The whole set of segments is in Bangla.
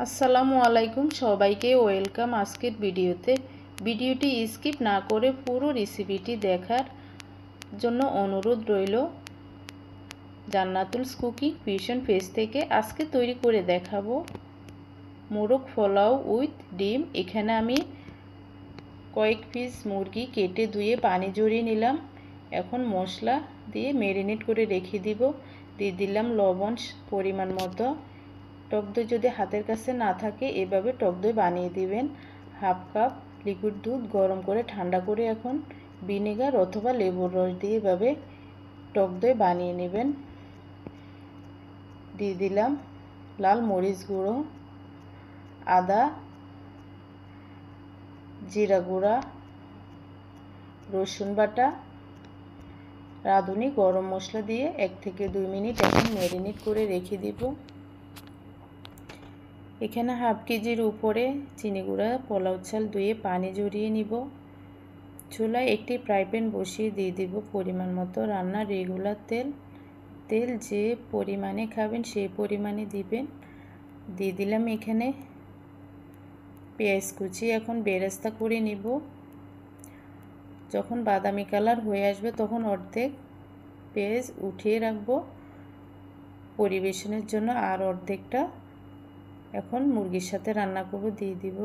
আসসালামু আলাইকুম সবাইকে ওয়েলকাম আজকের ভিডিওটি স্কিপ না করে পুরো রেসিপিটি দেখার জন্য অনুরোধ রইল। জান্নাতুলস কুকিং ফিউশন পেজ থেকে আজকে তৈরি করে দেখাবো মোরগ পোলাও উইথ ডিম। এখানে আমি কয়েক পিস মুরগি কেটে ধুয়ে পানি ঝরিয়ে নিলাম। এখন মশলা দিয়ে ম্যারিনেট করে রেখে দিব। দিয়ে দিলাম লবণ পরিমাণ মতো। টক দই যদি হাতের কাছে না থাকে এভাবে টক দই বানিয়ে দিবেন। হাফ কাপ লিকুইড দুধ গরম করে ঠান্ডা করে এখন ভিনেগার অথবা লেবুর রস দিয়ে এভাবে টক দই বানিয়ে নেবেন। দিয়ে দিলাম লাল মরিচ গুঁড়ো, আদা, জিরা গুঁড়া, রসুন বাটা, রাঁধুনি গরম মশলা দিয়ে 1 থেকে 2 মিনিট এখন ম্যারিনেট করে রেখে দিব। এখানে হাফ কেজির উপরে চিনি গুঁড়া পোলাও চাল ধুয়ে পানি ঝরিয়ে নিব। চুলায় একটি ফ্রাই প্যান বসিয়ে দিয়ে দিব পরিমাণ মতো রান্নার রেগুলার তেল যে পরিমাণে খাবেন সেই পরিমাণে দিবেন। দিয়ে দিলাম এখানে পেঁয়াজ কুচি। এখন বেরেস্তা করে নিব। যখন বাদামি কালার হয়ে আসবে তখন অর্ধেক পেঁয়াজ উঠিয়ে রাখবো পরিবেশনের জন্য, আর অর্ধেকটা এখন মুরগির সাথে রান্না করব। দিয়ে দিব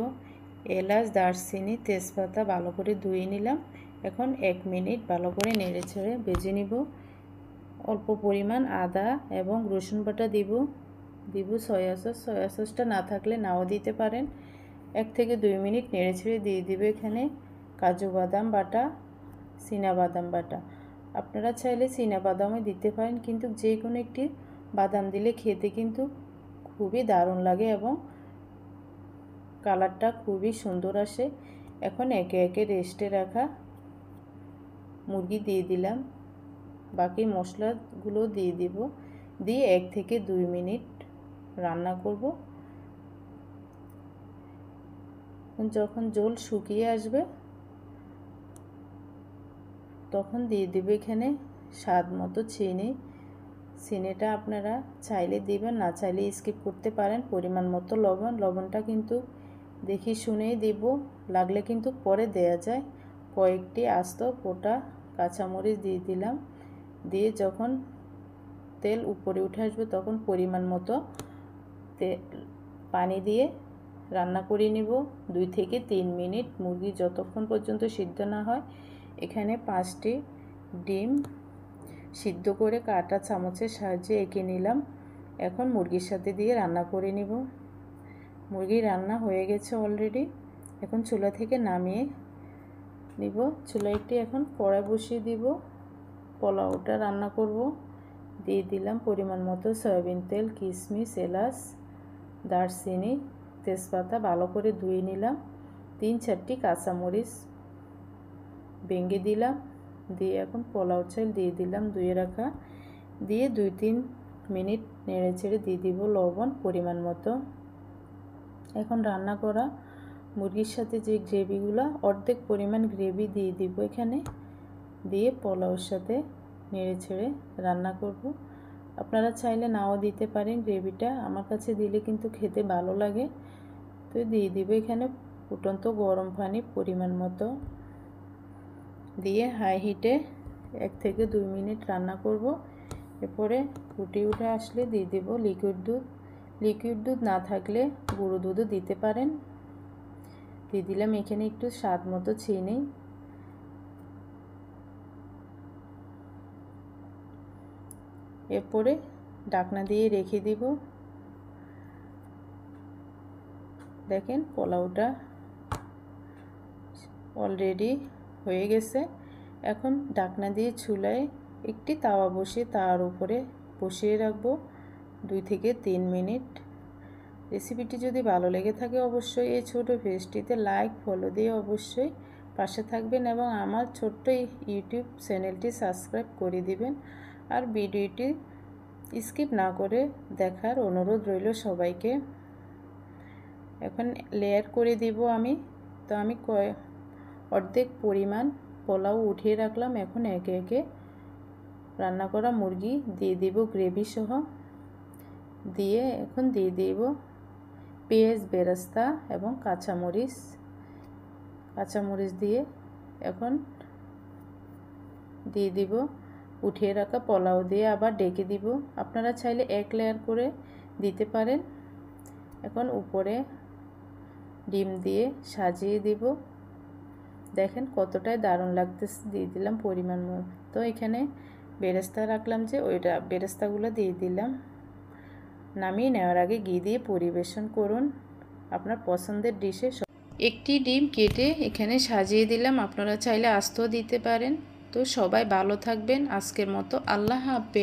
এলাচ, দারচিনি, তেজপাতা ভালো করে ধুয়ে নিলাম। এখন 1 মিনিট ভালো করে নেড়েচেড়ে ভেজে নিব। অল্প পরিমাণ আদা এবং রসুন বাটা দিব সয়া সসটা না থাকলে নাও দিতে পারেন। 1 থেকে 2 মিনিট নেড়েচেড়ে দিয়ে দিব এখানে কাজু বাদাম বাটা, চীনা বাদাম বাটা। আপনারা চাইলে চীনা বাদামও দিতে পারেন, কিন্তু যে কোনো একটি বাদাম দিলে খেতে কিন্তু খুবই দারুণ লাগে এবং কালারটা খুবই সুন্দর আসে। এখন একে একে রেস্টে রাখা মুরগি দিয়ে দিলাম, বাকি মশলাগুলো দিয়ে দিব। দিয়ে 1 থেকে 2 মিনিট রান্না করব। যখন ঝোল শুকিয়ে আসবে তখন দিয়ে দিব এখানে স্বাদ মতো চিনিটা আপনারা চাইলে দিবেন, না চাইলে স্কিপ করতে পারেন। পরিমাণ মতো লবণটা কিন্তু দেখি শুনেই দিব, লাগলে কিন্তু পরে দেয়া যায়। কয়েকটি আস্ত গোটা কাঁচামরিচ দিয়ে দিলাম। দিয়ে যখন তেল উপরে উঠে আসবে তখন পরিমাণ মতো পানি দিয়ে রান্না করে নিব 2 থেকে 3 মিনিট, মুরগি যতক্ষণ পর্যন্ত সিদ্ধ না হয়। এখানে 5টি ডিম সিদ্ধ করে কাটা চামচের সাহায্যে এঁকে নিলাম। এখন মুরগির সাথে দিয়ে রান্না করে নিব। মুরগি রান্না হয়ে গেছে অলরেডি। এখন চুলা থেকে নামিয়ে নিব। চুলায় একটি এখন কড়াই বসিয়ে দিব, পোলাওটা রান্না করব। দিয়ে দিলাম পরিমাণ মতো সয়াবিন তেল, কিশমিশ, এলাচ, দারচিনি, তেজপাতা ভালো করে ধুয়ে নিলাম। 3-4টি কাঁচামরিচ ভেঙে দিলাম। দিয়ে এখন পোলাও চাল দিয়ে দিলাম ধুয়ে রাখা। দিয়ে 2-3 মিনিট নেড়েচেড়ে দিয়ে দিব লবণ পরিমাণ মতো। এখন রান্না করা মুরগির সাথে যে গ্রেভিগুলো, অর্ধেক পরিমাণ গ্রেভি দিয়ে দিব এখানে। দিয়ে পোলাওর সাথে নেড়েচেড়ে রান্না করব। আপনারা চাইলে নাও দিতে পারেন গ্রেভিটা, আমার কাছে দিলে কিন্তু খেতে ভালো লাগে। তো দিয়ে দিব এখানে ফুটন্ত গরম পানি পরিমাণ মতো। দিয়ে হাই হিটে 1 থেকে 2 মিনিট রান্না করব। এরপরে ফুটে উঠে আসলে দিয়ে দেব লিকুইড দুধ না থাকলে গুঁড়ো দুধও দিতে পারেন। দিয়ে দিলাম এখানে একটু স্বাদ মতো চিনি। এরপরে ঢাকনা দিয়ে রেখে দিব। দেখেন পোলাওটা অলরেডি হয়ে গেছে। এখন ঢাকনা দিয়ে চুলায় একটি তাওয়া বসিয়ে তার উপরে বসিয়ে রাখবো 2 থেকে 3 মিনিট। রেসিপিটি যদি ভালো লেগে থাকে অবশ্যই এই ছোট পেজটিতে লাইক ফলো দিয়ে অবশ্যই পাশে থাকবেন এবং আমার ছোট্ট ইউটিউব চ্যানেলটি সাবস্ক্রাইব করে দিবেন। আর ভিডিওটি স্কিপ না করে দেখার অনুরোধ রইল সবাইকে। এখন লেয়ার করে দিব আমি। তো আমি অর্ধেক পরিমাণ পোলাও উঠিয়ে রাখলাম। এখন একে একে রান্না করা মুরগি দিয়ে দিব গ্রেভি সহ। দিয়ে এখন দিয়ে দিব পেঁয়াজ বেরেস্তা এবং কাঁচামরিচ দিয়ে এখন দিয়ে দিব উঠিয়ে রাখা পোলাও দিয়ে আবার ডেকে দিব। আপনারা চাইলে এক লেয়ার করে দিতে পারেন। এখন উপরে ডিম দিয়ে সাজিয়ে দিব। দেখেন কতটাই দারুণ লাগতেছে। দিয়ে দিলাম পরিমাণ মতো এখানে বেরেস্তা রাখলাম যে ওইটা বেরেস্তাগুলো দিয়ে দিলাম। নামিয়ে নেওয়ার আগে ঘি দিয়ে পরিবেশন করুন আপনার পছন্দের ডিশে। একটি ডিম কেটে এখানে সাজিয়ে দিলাম, আপনারা চাইলে আস্ত দিতে পারেন। তো সবাই ভালো থাকবেন। আজকের মতো আল্লাহ হাফেজ।